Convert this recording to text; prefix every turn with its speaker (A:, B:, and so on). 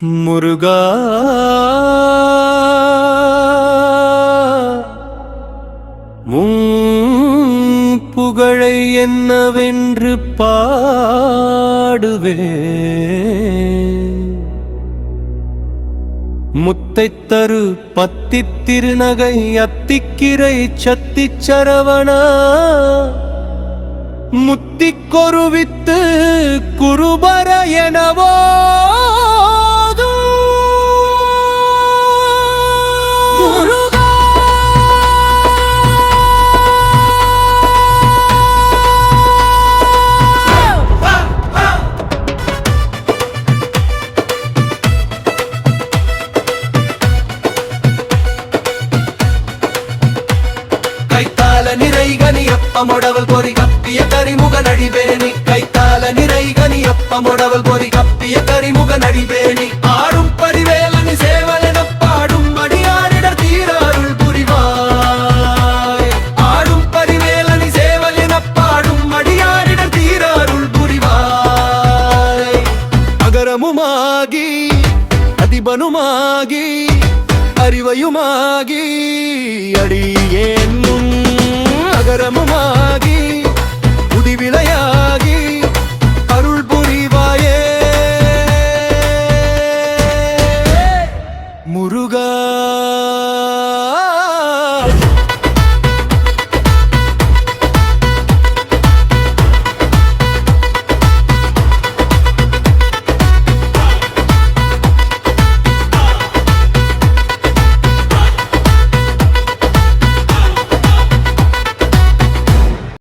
A: முருகா புகழை என்னவென்று பாடுவே முத்தைத் தரு பத்தித் திருநகை அத்திக்கிரை சத்திச் சரவணா முத்திக் கொருவித்து குருபர எனவோ మొడవల్ కోరి కప్పియ కరిముగ నడివేణి కైతాల నిరైగని అప్ప మొడవల్ కోరి కప్పియ కరిముగ నడివేణి ஆடும் பரிவேலனி சேவலெனப்பாடும் அடியாரிடர் தீராருள் புரிவாய் ஆடும் பரிவேலனி சேவலெனப்பாடும் அடியாரிடர் தீராருள் புரிவாய் அகரமுமாகி அதிபனுமாகி அறிவையுமாகி அடியேன் முன் அகரமுமாகி